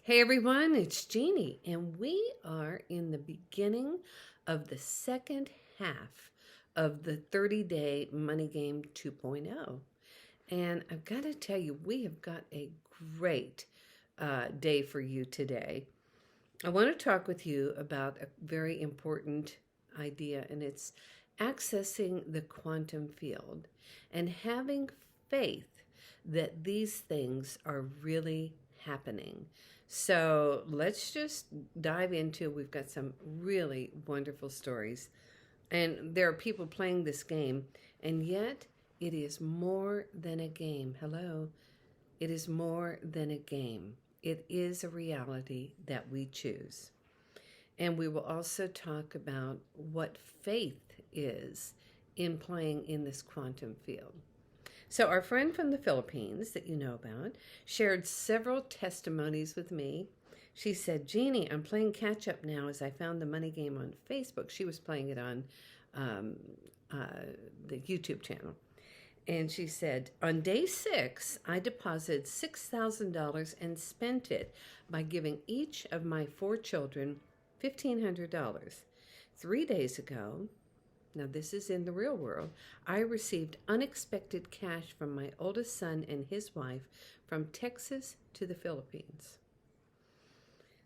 Hey everyone, it's Jeannie, and we are in the beginning of the second half of the 30-day Money Game 2.0. And I've got to tell you, we have got a great day for you today. I want to talk with you about a very important idea, and it's accessing the quantum field and having faith that these things are really happening. So let's just dive into. We've got some really wonderful stories, and there are people playing this game, and yet it is more than a game. Hello, it is more than a game. It is a reality that we choose. And we will also talk about what faith is in playing in this quantum field. So, our friend from the Philippines that you know about shared several testimonies with me. She said, Jeannie, I'm playing catch up now as I found the money game on Facebook. She was playing it on um, the YouTube channel. And she said, on day 6, I deposited $6,000 and spent it by giving each of my 4 children $1,500. 3 days ago, now this is in the real world, I received unexpected cash from my oldest son and his wife from Texas to the Philippines.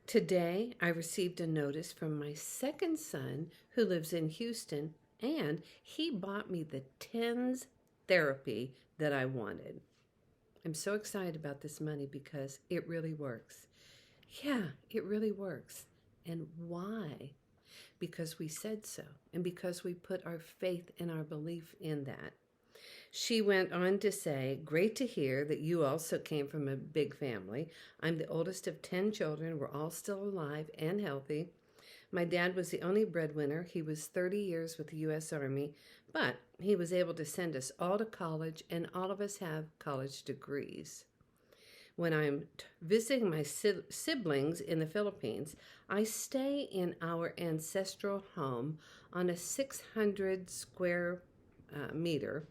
Today, I received a notice from my second son who lives in Houston, and he bought me the TENS therapy that I wanted. I'm so excited about this money because it really works. Yeah, it really works. And why? Because we said so, and because we put our faith and our belief in that. She went on to say, great to hear that you also came from a big family. I'm the oldest of 10 children. We're all still alive and healthy. My dad was the only breadwinner. He was 30 years with the U.S. Army, but he was able to send us all to college, and all of us have college degrees. When I'm visiting my siblings in the Philippines, I stay in our ancestral home on a 600 square meter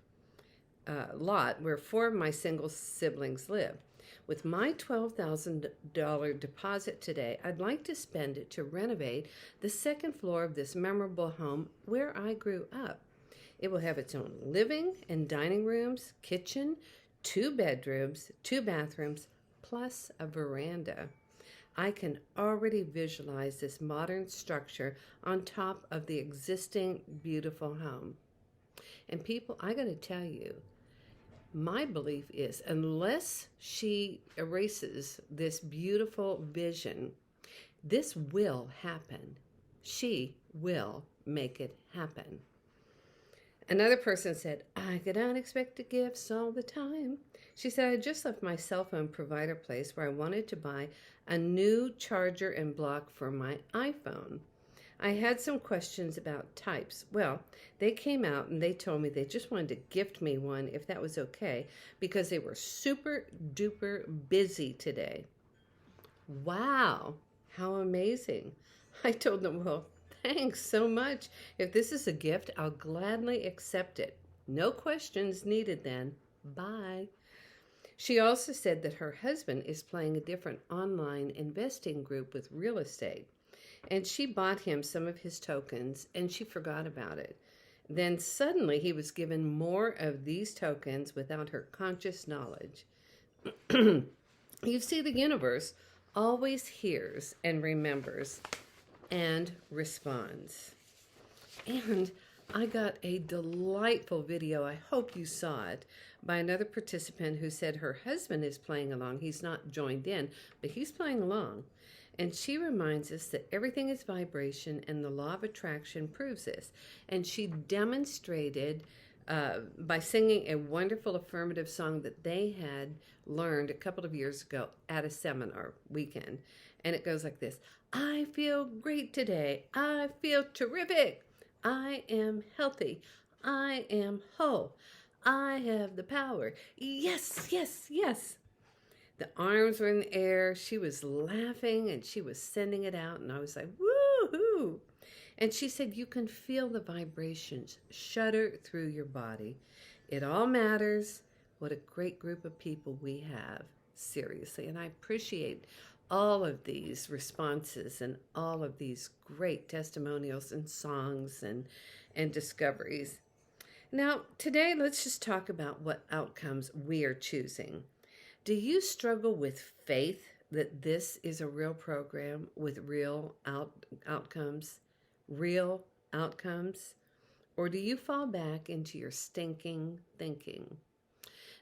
lot where 4 of my single siblings live. With my $12,000 deposit today, I'd like to spend it to renovate the second floor of this memorable home where I grew up. It will have its own living and dining rooms, kitchen, 2 bedrooms, 2 bathrooms, plus a veranda. I can already visualize this modern structure on top of the existing beautiful home. And people, I got to tell you, my belief is unless she erases this beautiful vision, this will happen. She will make it happen. Another person said, I get unexpected gifts all the time. She said, I just left my cell phone provider place where I wanted to buy a new charger and block for my iPhone. I had some questions about types. Well, they came out and they told me they just wanted to gift me one if that was okay because they were super duper busy today. Wow, how amazing. I told them, well, thanks so much. If this is a gift, I'll gladly accept it. No questions needed then. Bye. She also said that her husband is playing a different online investing group with real estate. And she bought him some of his tokens and she forgot about it. Then suddenly he was given more of these tokens without her conscious knowledge. You see, the universe always hears and remembers and responds. And I got a delightful video, I hope you saw it, by another participant who said her husband is playing along. He's not joined in, but he's playing along. And she reminds us that everything is vibration and the law of attraction proves this. And she demonstrated by singing a wonderful affirmative song that they had learned a couple of years ago at a seminar weekend. And it goes like this. I feel great today. I feel terrific. I am healthy. I am whole. I have the power. Yes, yes, yes. The arms were in the air. She was laughing and she was sending it out. And I was like, woo-hoo. And she said, you can feel the vibrations shudder through your body. It all matters. What a great group of people we have. Seriously. And I appreciate all of these responses and all of these great testimonials and songs and discoveries. Now, today, let's just talk about what outcomes we are choosing. Do you struggle with faith that this is a real program with real outcomes? Real outcomes? Or do you fall back into your stinking thinking?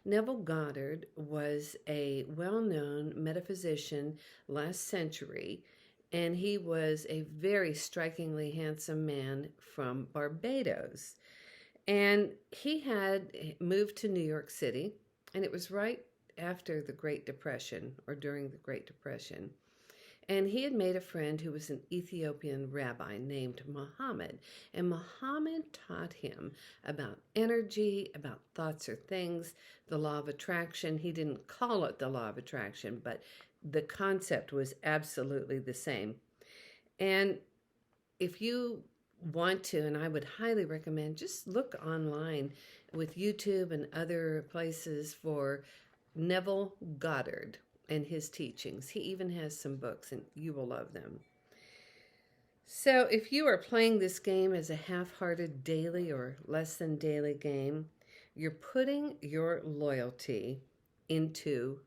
Neville Goddard was a well known metaphysician last century, and he was a very strikingly handsome man from Barbados. And he had moved to New York City, and it was right after the Great Depression or during the Great Depression. And he had made a friend who was an Ethiopian rabbi named Muhammad. And Muhammad taught him about energy, about thoughts or things, the law of attraction. He didn't call it the law of attraction, but the concept was absolutely the same. And if you want to, and I would highly recommend, just look online with YouTube and other places for Neville Goddard and his teachings. He even has some books, and you will love them. So if you are playing this game as a half-hearted daily or less than daily game, you're putting your loyalty into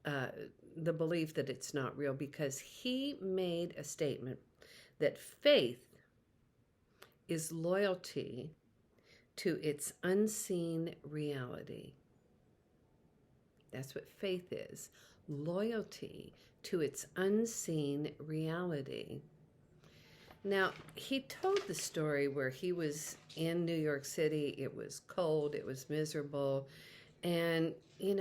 the belief that it's not real, because he made a statement that faith is loyalty to its unseen reality. That's what faith is. Loyalty to its unseen reality. Now, he told the story where he was in New York City. It was cold, it was miserable, and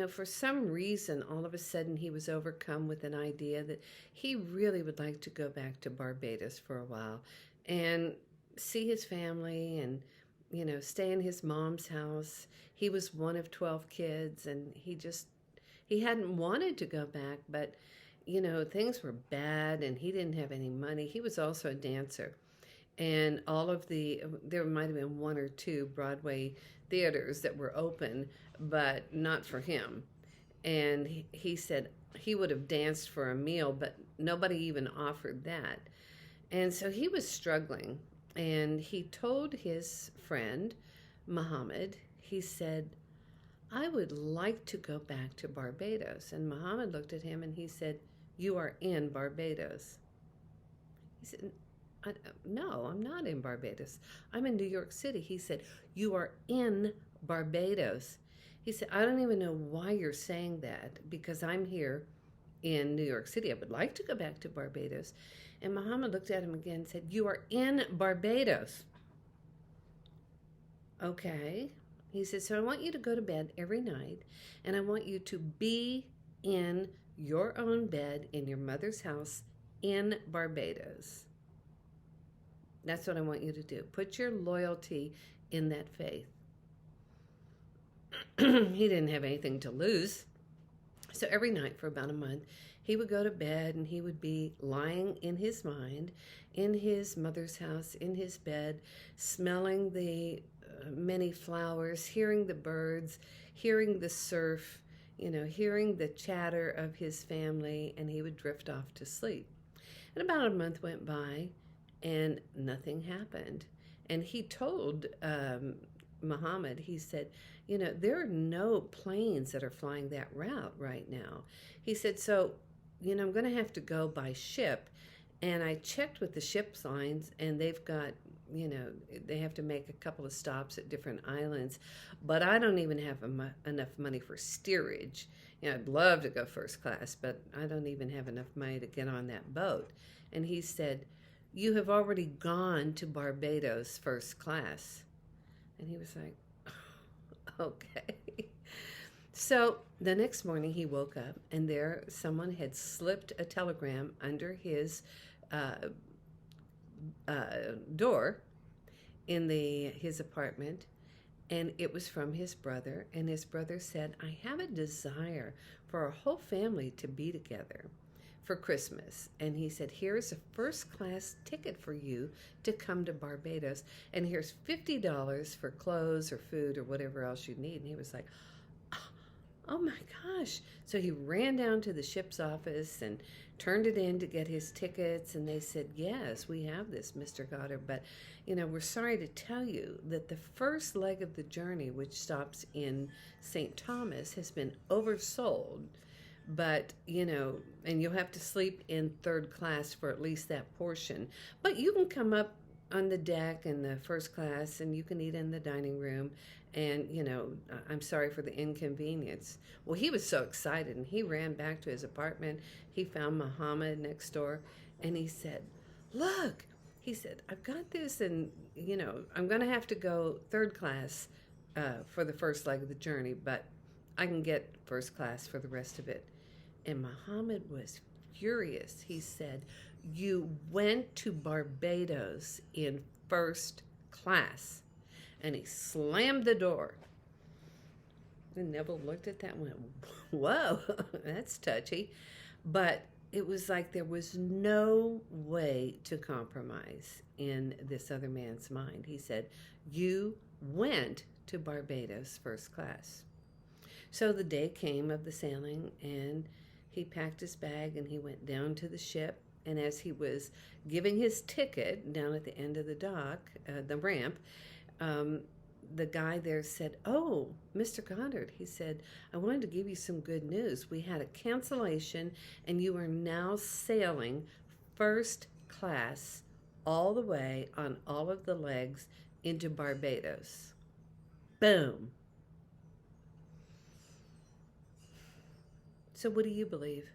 for some reason, all of a sudden he was overcome with an idea that he really would like to go back to Barbados for a while and see his family and stay in his mom's house. He was one of 12 kids, and he hadn't wanted to go back, but things were bad and he didn't have any money. He was also a dancer, and there might have been one or two Broadway theaters that were open, but not for him. And he said he would have danced for a meal, but nobody even offered that. And so he was struggling, and he told his friend Muhammad, he said, I would like to go back to Barbados. And Muhammad looked at him and he said, you are in Barbados. He said, no, I'm not in Barbados. I'm in New York City. He said, you are in Barbados. He said, I don't even know why you're saying that, because I'm here in New York City. I would like to go back to Barbados. And Muhammad looked at him again and said, you are in Barbados. Okay. He said, so I want you to go to bed every night, and I want you to be in your own bed in your mother's house in Barbados. That's what I want you to do. Put your loyalty in that faith. He didn't have anything to lose. So every night for about a month, he would go to bed and he would be lying in his mind, in his mother's house, in his bed, smelling the many flowers, hearing the birds, hearing the surf, hearing the chatter of his family, and he would drift off to sleep. And about a month went by and nothing happened. And he told Muhammad, he said, there are no planes that are flying that route right now. He said, so, I'm going to have to go by ship. And I checked with the ship's lines, and they've got, they have to make a couple of stops at different islands. But I don't even have enough money for steerage. I'd love to go first class, but I don't even have enough money to get on that boat. And he said, you have already gone to Barbados first class. And he was like, okay. So the next morning he woke up, and there someone had slipped a telegram under his door in his apartment, and it was from his brother. And his brother said, I have a desire for our whole family to be together for Christmas. And he said, here's a first class ticket for you to come to Barbados, and here's $50 for clothes or food or whatever else you need. And he was like, Oh my gosh. So he ran down to the ship's office and turned it in to get his tickets. And they said, yes, we have this, Mr. Goddard. But, we're sorry to tell you that the first leg of the journey, which stops in St. Thomas, has been oversold. But, and you'll have to sleep in third class for at least that portion. But you can come up on the deck in the first class and you can eat in the dining room. And, I'm sorry for the inconvenience. Well, he was so excited and he ran back to his apartment. He found Muhammad next door and he said, look, he said, I've got this and, I'm going to have to go third class for the first leg of the journey, but I can get first class for the rest of it. And Muhammad was furious. He said, you went to Barbados in first class. And he slammed the door. And Neville looked at that and went, whoa, that's touchy. But it was like there was no way to compromise in this other man's mind. He said, you went to Barbados first class. So the day came of the sailing, and he packed his bag and he went down to the ship. And as he was giving his ticket down at the end of the dock, the ramp, the guy there said, oh, Mr. Goddard, he said, I wanted to give you some good news. We had a cancellation and you are now sailing first class all the way on all of the legs into Barbados. Boom. So what do you believe?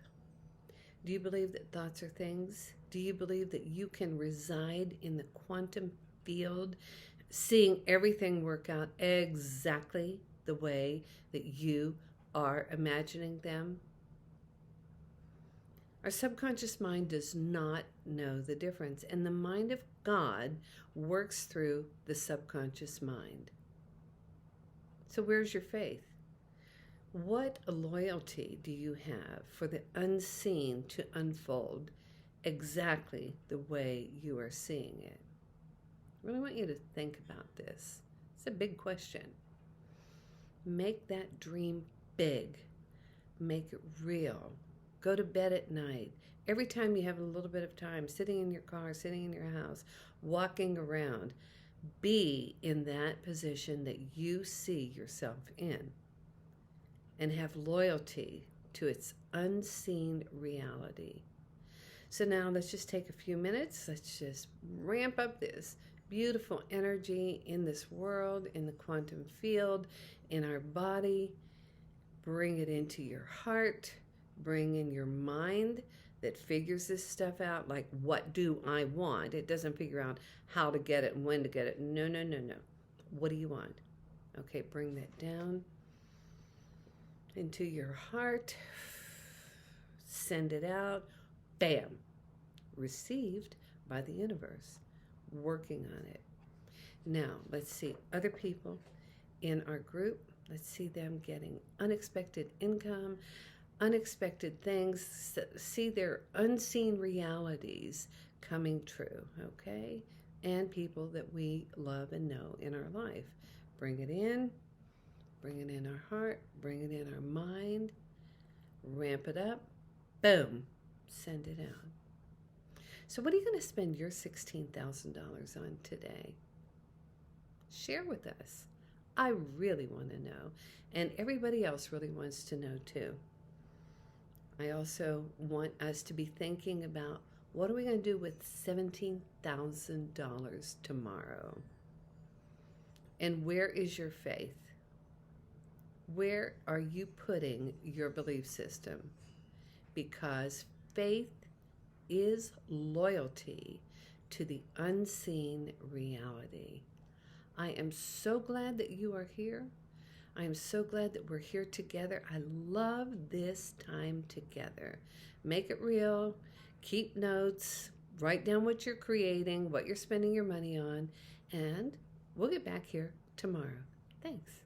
Do you believe that thoughts are things? Do you believe that you can reside in the quantum field, seeing everything work out exactly the way that you are imagining them? Our subconscious mind does not know the difference, and the mind of God works through the subconscious mind. So where's your faith? What loyalty do you have for the unseen to unfold exactly the way you are seeing it? I really want you to think about this. It's a big question. Make that dream big. Make it real. Go to bed at night. Every time you have a little bit of time, sitting in your car, sitting in your house, walking around, be in that position that you see yourself in. And have loyalty to its unseen reality. So now let's just take a few minutes. Let's just ramp up this beautiful energy in this world, in the quantum field, in our body. Bring it into your heart. Bring in your mind that figures this stuff out, like, what do I want? It doesn't figure out how to get it and when to get it. No. What do you want? Okay, bring that down into your heart. Send it out. Bam. Received by the universe. Working on it. Now, let's see other people in our group. Let's see them getting unexpected income, unexpected things, see their unseen realities coming true, okay? And people that we love and know in our life. Bring it in our heart, bring it in our mind, ramp it up, boom, send it out. So what are you going to spend your $16,000 on today? Share with us. I really want to know, and everybody else really wants to know too. I also want us to be thinking about, what are we going to do with $17,000 tomorrow? And where is your faith? Where are you putting your belief system? Because faith is loyalty to the unseen reality. I am so glad that you are here. I am so glad that we're here together. I love this time together. Make it real. Keep notes. Write down what you're creating, what you're spending your money on, and we'll get back here tomorrow. Thanks.